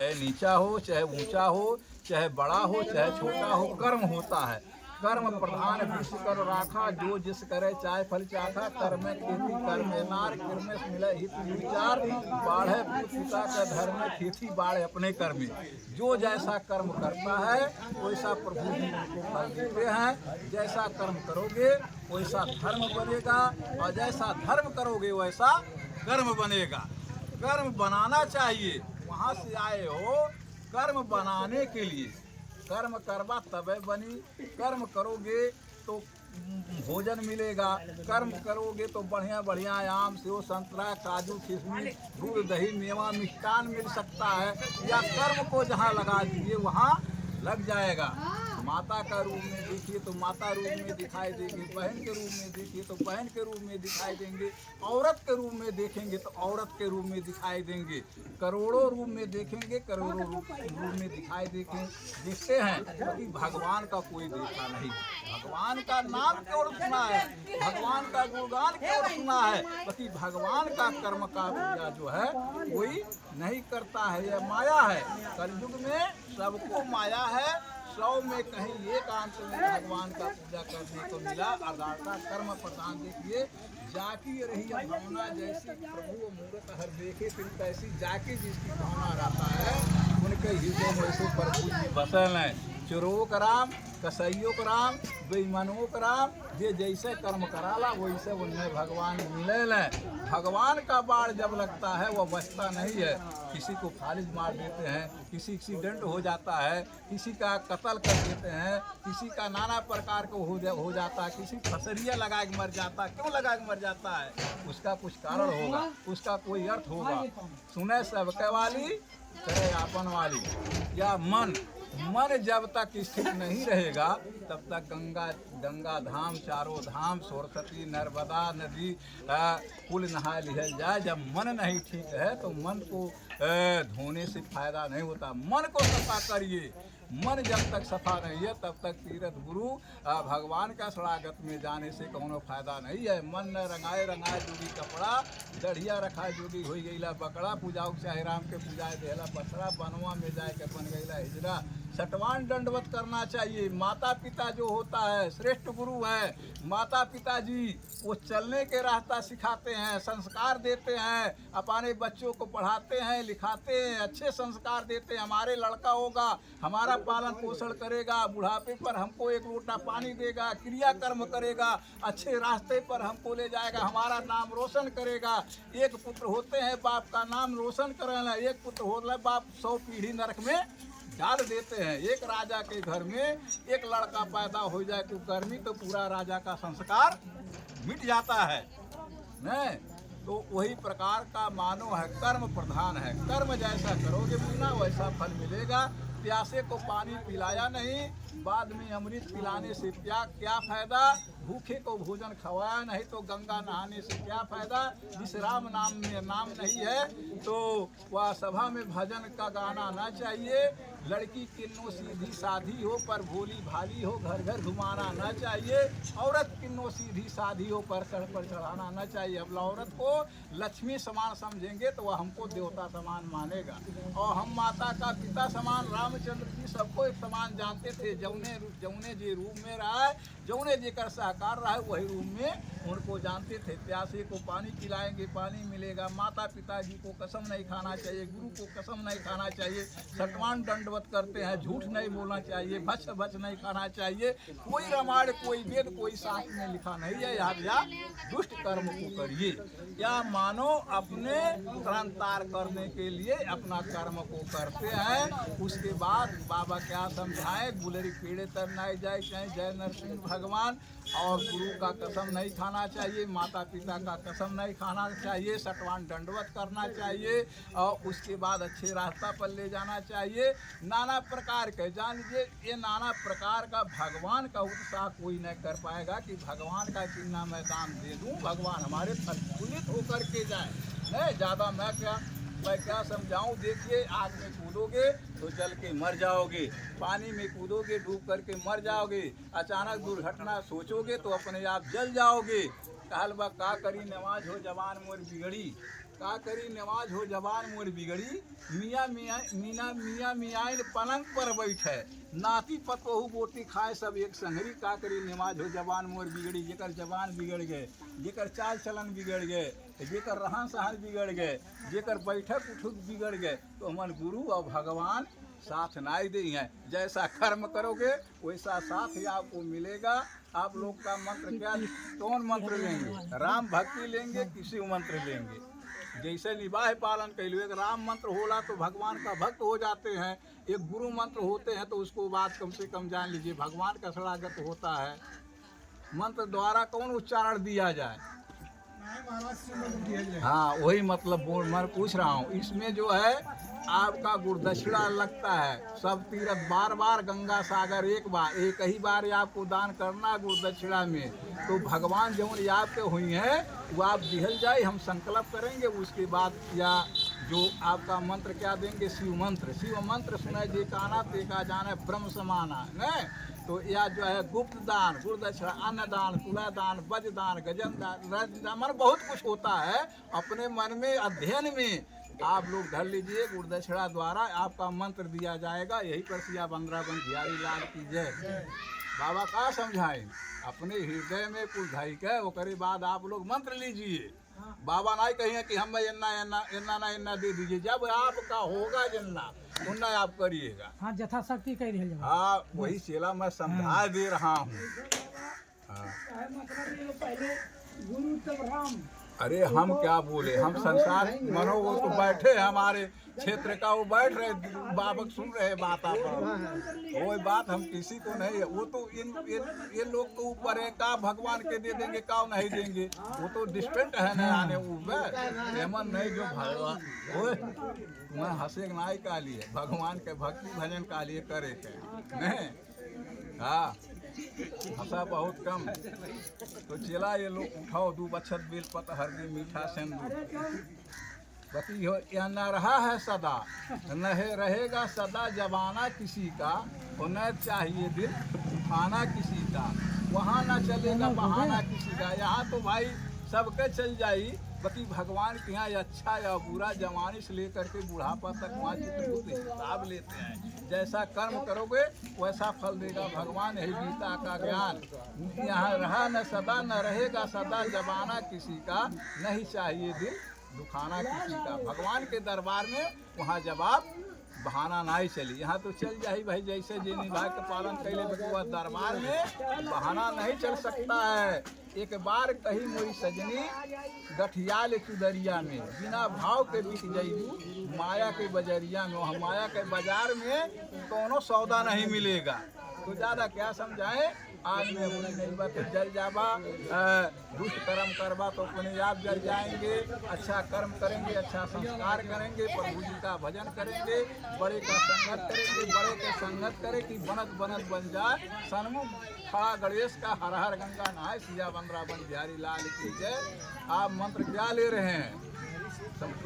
चाहे नीचा हो, चाहे ऊंचा हो, चाहे बड़ा हो, चाहे छोटा हो, कर्म होता है। कर्म प्रधान विश्व कर राखा, जो जिस करे चाहे फल चाखा। कर्म खेती कर्मे नार, किरमेश मिले हित विचार। बाढ़े पिता का धर्म, खेती बाढ़े अपने कर्म। जो जैसा कर्म करता है वैसा प्रभु जी उनको फल देते हैं। जैसा कर्म करोगे वैसा धर्म बनेगा, और जैसा धर्म करोगे वैसा कर्म बनेगा। कर्म बनाना चाहिए। वहाँ से आए हो कर्म बनाने के लिए। कर्म करवा तबे बनी। कर्म करोगे तो भोजन मिलेगा। कर्म करोगे तो बढ़िया बढ़िया आम सेव संतरा काजू किशमिश दूध दही मेवा मिष्ठान मिल सकता है। या कर्म को जहाँ लगा दीजिए वहाँ लग जाएगा। माता का रूप में देखिए तो माता रूप में दिखाई देंगे, बहन के रूप में देखिए तो बहन के रूप में दिखाई देंगे, औरत के रूप में देखेंगे तो औरत के रूप में दिखाई देंगे, करोड़ों रूप में देखेंगे, करोड़ों रूप में दिखाई देखते हैं। क्योंकि भगवान का कोई देखा नहीं। भगवान का नाम केवल सुना है, भगवान का गुणगान केवल सुना है। क्योंकि भगवान का कर्म का पूजा जो है कोई नहीं करता है। यह माया है। कलयुग में सबको माया है। 100 में कहीं एक अंश में भगवान का पूजा करने को मिला। अदाता कर्म प्रधान। देखिए जाकी रही भावना जैसी प्रभु मूर्त हर देखे फिर तैसी। जाकी जिसकी भावना रहता है उनके हृदय में से प्रभु जी बसल है। चोरों का राम, कसैयों का राम, बेईमानों का राम। जे जैसे कर्म कराला वैसे उनमें भगवान मिले। भगवान का बाढ़ जब लगता है वह बचता नहीं है। किसी को फालिज मार देते हैं, किसी एक्सीडेंट हो जाता है, किसी का कत्ल कर देते हैं, किसी का नाना प्रकार को हो जाता है, किसी फसरिया लगा के मर जाता है। क्यों लगा के मर जाता है? उसका कुछ कारण होगा, उसका कोई अर्थ होगा। सुने सबके वाली करे आपन वाली। या मन जब तक स्थित नहीं रहेगा तब तक गंगा धाम चारों धाम सरस्वती नर्मदा नदी कुल नहा लिहल जाए। जब मन नहीं ठीक है तो मन को धोने से फायदा नहीं होता। मन को सफा करिए। मन जब तक सफा नहीं है तब तक तीर्थ गुरु भगवान का शरणागत में जाने से कोनो फायदा नहीं है। मन न रंगाए रंगाए जोगी कपड़ा, दढ़िया रखा जोगी हो गईला बकड़ा। पूजाओ चाहे राम के पूजाए देहला पसरा, बनवा में जाए के बन गईला हिजरा। सटवान दंडवत करना चाहिए। माता पिता जो होता है श्रेष्ठ गुरु है। माता पिता जी वो चलने के रास्ता सिखाते हैं, संस्कार देते हैं, अपने बच्चों को पढ़ाते हैं, लिखाते हैं, अच्छे संस्कार देते हैं। हमारे लड़का होगा, हमारा पालन पोषण करेगा, बुढ़ापे पर हमको एक लोटा पानी देगा, क्रियाकर्म करेगा, अच्छे रास्ते पर हमको ले जाएगा, हमारा नाम रोशन करेगा। एक पुत्र होते हैं बाप का नाम रोशन करेगा, एक पुत्र होता है बाप 100 पीढ़ी नरक में डाल देते हैं। एक राजा के घर में एक लड़का पैदा हो जाए कुकर्मी तो पूरा राजा का संस्कार मिट जाता है। नहीं तो वही प्रकार का मानो है, कर्म प्रधान है। कर्म जैसा करोगे मुन्ना वैसा फल मिलेगा। प्यासे को पानी पिलाया नहीं, बाद में अमृत पिलाने से क्या फायदा? भूखे को भोजन खवाया नहीं तो गंगा नहाने से क्या फायदा? जिस राम नाम में नाम नहीं है तो वह सभा में भजन का गाना ना चाहिए। लड़की किन्नो सीधी साधी हो पर भोली भाली हो, घर घर घुमाना ना चाहिए। औरत किन्नो सीधी साधी हो पर सर पर चढ़ाना ना चाहिए। अब औरत को लक्ष्मी समान समझेंगे तो वह हमको देवता समान मानेगा। और हम माता का पिता समान रामचंद्र जी सबको एक समान जानते थे। जौने जी रूप में रहा है, जौने जेकर साकार रहा है वही रूप में उनको जानते थे। प्यासे को पानी पिलाएंगे पानी मिलेगा। माता पिता जी को कसम नहीं खाना चाहिए, गुरु को कसम नहीं खाना चाहिए। सटवान दंडवत करते हैं, झूठ नहीं बोलना चाहिए, भच नहीं खाना चाहिए। कोई रामायण कोई वेद कोई शास्त्र में लिखा नहीं है या दुष्ट कर्म को करिए। या मानो अपने तरंतार करने के लिए अपना कर्म को करते हैं। उसके बाद बाबा क्या समझाए? गुलरी पेड़े तर नहीं जाए चाहे जय नरसिंह भगवान। और गुरु का कसम नहीं खाना चाहिए, माता पिता का कसम नहीं खाना चाहिए, सटवान दंडवत करना चाहिए। और उसके बाद अच्छे रास्ता पर ले जाना चाहिए। नाना प्रकार के जान लीजिए, ये नाना प्रकार का भगवान का उत्साह कोई नहीं कर पाएगा कि भगवान का कितना मैं दान दे दूं, भगवान हमारे फलफुलित होकर के जाए। नहीं ज़्यादा मैं क्या समझाऊं? देखिए आग में कूदोगे तो जल के मर जाओगे, पानी में कूदोगे डूब करके मर जाओगे, अचानक दुर्घटना सोचोगे तो अपने आप जल जाओगे। कहल बा का करी नमाज हो जवान मोर बिगड़ी। का करी नमाज हो जवान मोर बिगड़ी, मियाँ मियाँ पलंग पर बैठे, नाती पतोहू बोटी खाए सब एक संगरी। का करी नमाज हो जवान मोर बिगड़ी, जेकर जवान बिगड़ गए, जेकर चाल चलन बिगड़ गए, जेकर रहन सहन बिगड़ गए, जेकर बैठक उठक बिगड़ गए, तो हमारे गुरु और भगवान साथ नहीं दे हैं। जैसा कर्म करोगे वैसा साथ ही आपको मिलेगा। आप लोग का मंत्र क्या, कौन मंत्र लेंगे? राम भक्ति लेंगे कि शिव मंत्र लेंगे? जैसे निवाह पालन कर लो, एक राम मंत्र होला तो भगवान का भक्त हो जाते हैं, एक गुरु मंत्र होते हैं तो उसको बात कम से कम जान लीजिए, भगवान का शरणागत होता है। मंत्र द्वारा कौन उच्चारण दिया जाए? हाँ, वही मतलब मैं पूछ रहा हूँ। इसमें जो है आपका गुरुदक्षिणा लगता है। सब तीर्थ बार बार गंगा सागर एक बार, एक ही बार आपको दान करना गुरुदक्षिणा में। तो भगवान जब आपके हुई हैं वो आप दिहल जाए, हम संकल्प करेंगे। उसके बाद या जो आपका मंत्र क्या देंगे? शिव मंत्र। शिव मंत्र सुनाए जे काना ते का जाने ब्रह्म समाना है। तो या जो है गुप्त दान, गुरुदक्षिणा, अन्नदान, तुलादान, वज्रदान, गजन दान, रजदान, मन बहुत कुछ होता है। अपने मन में अध्ययन में आप लोग धर लीजिए, गुरुदक्षिणा द्वारा आपका मंत्र दिया जाएगा। यही पर सिया बंदराबन बिहारी लाल की जय। बाबा का समझाएं, अपने हृदय में कुछ धाई के ओकरे बाद आप लोग मंत्र लीजिए। बाबा नहीं कहेंगे कि हमें इन्ना दे दीजिए। जब आपका होगा जिन्ना उन्ना आप करिएगा। हाँ, यथाशक्ति कर रही है। हाँ, वही चेला मैं समझा दे रहा हूँ। हाँ। पहले गुरु तब राम। अरे हम क्या बोले, हम संसार मनो वो तो बैठे हमारे क्षेत्र का, वो बैठ रहे बाबा सुन रहे बात आप। वो बात हम किसी को नहीं है। वो तो ये लोग तो ऊपर है, का भगवान के दे देंगे, का नहीं देंगे। वो तो डिस्टेंट है ना आने ऊपर एमन नहीं जो भगवान वो मैं हंसे नाई का लिए भगवान के भक्ति भजन का लिए करे के नहीं। हाँ, हंसा बहुत कम। तो चला ये लोग उठाओ, 2 बछत बेल पत हरदी मीठा सिंदूर। बाकी हो यह न रहा है सदा, न रहेगा सदा जवाना किसी का, और न चाहिए दिल खाना किसी का। वहाँ न चलेगा बहाना किसी का। यहाँ तो भाई सबके चल जाई, बाकी भगवान के यहाँ अच्छा या बुरा जवानी से लेकर के बुढ़ापा तक वहाँ चित्रकूट हिसाब लेते हैं। जैसा कर्म करोगे वैसा फल देगा भगवान। यही गीता का ज्ञान। यहाँ रहा न सदा, न रहेगा सदा जवाना किसी का, नहीं चाहिए दिल दुखाना किसी का। भगवान के दरबार में वहाँ जवाब बहाना नहीं चली। यहाँ तो चल जाही भाई, जैसे जे निभाग का पालन कैले वह दरबार में बहाना नहीं चल सकता है। एक बार कही मोरी सजनी गठियाल चुदरिया में, बिना भाव के बिक जाइबू माया के बजरिया में। वहाँ माया के बाजार में कोनो सौदा नहीं मिलेगा। तो ज़्यादा क्या समझाएं, आज में बुरी नहीं बात जल जाबा, दुष्ट कर्म करवा तो अपने आप जल जाएंगे। अच्छा कर्म करेंगे, अच्छा संस्कार करेंगे, प्रभु जी का भजन करेंगे, बड़े का संगत करेंगे, बड़े के संगत करे कि बनत बनत बन जाए। सन्मुख खड़ा गणेश का हर हर गंगा नहाए, सिया बंदराबन बिहारी लाल की जय। आप मंत्र क्या ले रहे हैं?